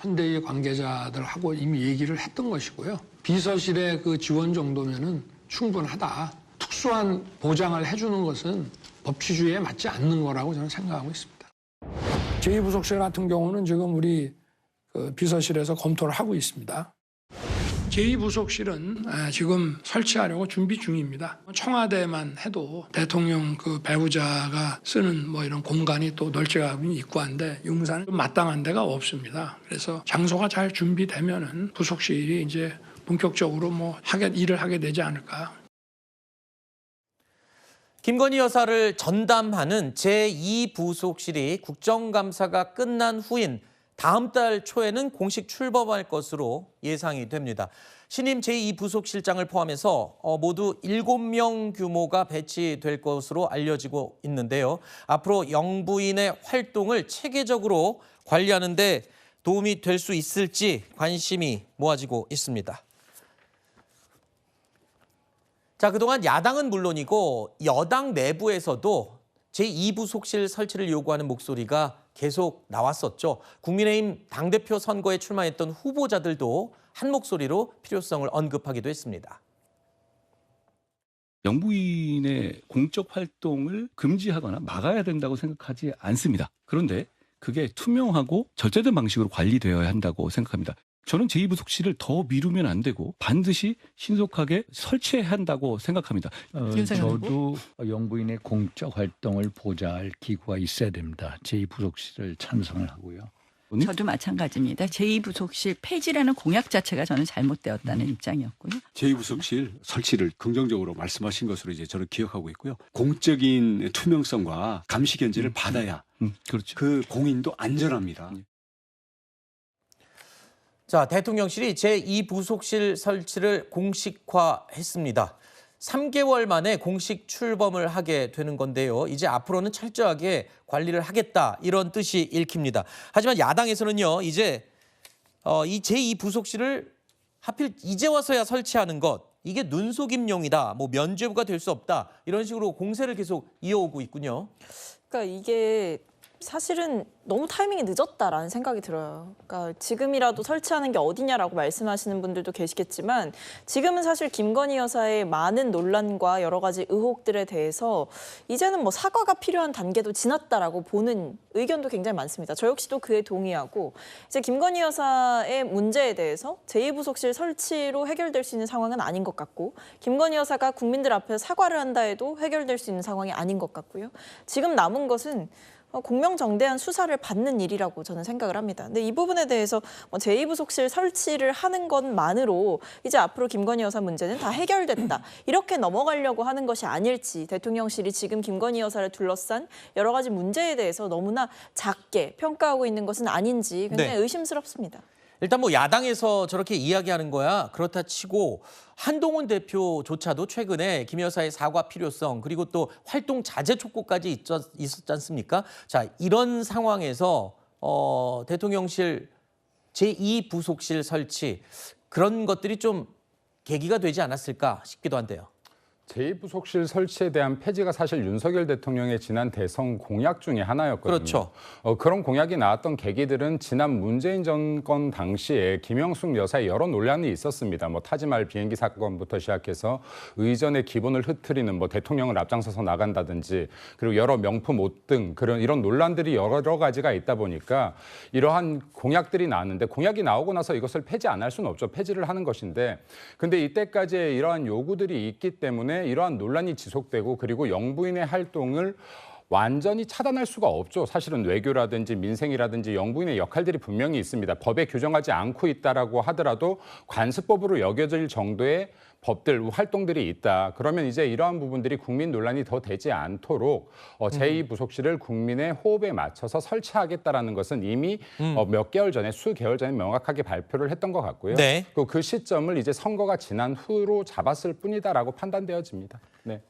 현대의 관계자들하고 이미 얘기를 했던 것이고요. 비서실의 그 지원 정도면은 충분하다. 특수한 보장을 해주는 것은 법치주의에 맞지 않는 거라고 저는 생각하고 있습니다. 제2부속실 같은 경우는 지금 우리 그 비서실에서 검토를 하고 있습니다. 제2부속실은 지금 설치하려고 준비 중입니다. 청와대만 해도 대통령 그 배우자가 쓰는 뭐 이런 공간이 또 널찍하게 있고 한데 용산은 좀 마땅한 데가 없습니다. 그래서 장소가 잘 준비되면은 부속실이 이제 본격적으로 뭐 일을 하게 되지 않을까. 김건희 여사를 전담하는 제2부속실이 국정감사가 끝난 후인 다음 달 초에는 공식 출범할 것으로 예상이 됩니다. 신임 제2부속실장을 포함해서 모두 7명 규모가 배치될 것으로 알려지고 있는데요. 앞으로 영부인의 활동을 체계적으로 관리하는 데 도움이 될 수 있을지 관심이 모아지고 있습니다. 자, 그동안 야당은 물론이고 여당 내부에서도 제2부속실 설치를 요구하는 목소리가 계속 나왔었죠. 국민의힘 당대표 선거에 출마했던 후보자들도 한 목소리로 필요성을 언급하기도 했습니다. 영부인의 공적 활동을 금지하거나 막아야 된다고 생각하지 않습니다. 그런데 그게 투명하고 절제된 방식으로 관리되어야 한다고 생각합니다. 저는 제2부속실을 더 미루면 안 되고 반드시 신속하게 설치해야 한다고 생각합니다. 저도 영부인의 공적 활동을 보좌할 기구가 있어야 됩니다. 제2부속실을 찬성을 하고요. 저도 마찬가지입니다. 제2부속실 폐지라는 공약 자체가 저는 잘못되었다는 입장이었고요. 제2부속실 설치를 긍정적으로 말씀하신 것으로 이제 저는 기억하고 있고요. 공적인 투명성과 감시 견제를 받아야 그렇죠. 그 공인도 안전합니다. 자, 대통령실이 제2부속실 설치를 공식화했습니다. 3개월 만에 공식 출범을 하게 되는 건데요. 이제 앞으로는 철저하게 관리를 하겠다 이런 뜻이 읽힙니다. 하지만 야당에서는요. 이제 이 제2부속실을 하필 이제 와서야 설치하는 것 이게 눈속임용이다. 뭐 면죄부가 될 수 없다. 이런 식으로 공세를 계속 이어오고 있군요. 그러니까 이게 사실은 너무 타이밍이 늦었다라는 생각이 들어요. 그러니까 지금이라도 설치하는 게 어디냐라고 말씀하시는 분들도 계시겠지만 지금은 사실 김건희 여사의 많은 논란과 여러 가지 의혹들에 대해서 이제는 뭐 사과가 필요한 단계도 지났다라고 보는 의견도 굉장히 많습니다. 저 역시도 그에 동의하고 이제 김건희 여사의 문제에 대해서 제2부속실 설치로 해결될 수 있는 상황은 아닌 것 같고 김건희 여사가 국민들 앞에서 사과를 한다 해도 해결될 수 있는 상황이 아닌 것 같고요. 지금 남은 것은 공명정대한 수사를 받는 일이라고 저는 생각을 합니다. 근데 이 부분에 대해서 제2부속실 설치를 하는 것만으로 이제 앞으로 김건희 여사 문제는 다 해결됐다. 이렇게 넘어가려고 하는 것이 아닐지 대통령실이 지금 김건희 여사를 둘러싼 여러 가지 문제에 대해서 너무나 작게 평가하고 있는 것은 아닌지 굉장히 의심스럽습니다. 일단 뭐 야당에서 저렇게 이야기하는 거야 그렇다 치고 한동훈 대표조차도 최근에 김 여사의 사과 필요성 그리고 또 활동 자제 촉구까지 있었지 않습니까? 자, 이런 상황에서 대통령실 제2부속실 설치 그런 것들이 좀 계기가 되지 않았을까 싶기도 한데요. 제2부속실 설치에 대한 폐지가 사실 윤석열 대통령의 지난 대선 공약 중에 하나였거든요. 그렇죠. 그런 공약이 나왔던 계기들은 지난 문재인 정권 당시에 김영숙 여사의 여러 논란이 있었습니다. 뭐 타지말 비행기 사건부터 시작해서 의전의 기본을 흐트리는 뭐 대통령을 앞장서서 나간다든지 그리고 여러 명품 옷 등 이런 논란들이 여러 가지가 있다 보니까 이러한 공약들이 나왔는데 공약이 나오고 나서 이것을 폐지 안 할 수는 없죠. 폐지를 하는 것인데 근데 이때까지의 이러한 요구들이 있기 때문에 이러한 논란이 지속되고 그리고 영부인의 활동을 완전히 차단할 수가 없죠. 사실은 외교라든지 민생이라든지 영부인의 역할들이 분명히 있습니다. 법에 규정하지 않고 있다라고 하더라도 관습법으로 여겨질 정도의 법들, 활동들이 있다. 그러면 이제 이러한 부분들이 국민 논란이 더 되지 않도록 제2부속실을 국민의 호흡에 맞춰서 설치하겠다라는 것은 이미 몇 개월 전에, 수개월 전에 명확하게 발표를 했던 것 같고요. 네. 그 시점을 이제 선거가 지난 후로 잡았을 뿐이다라고 판단되어집니다. 네.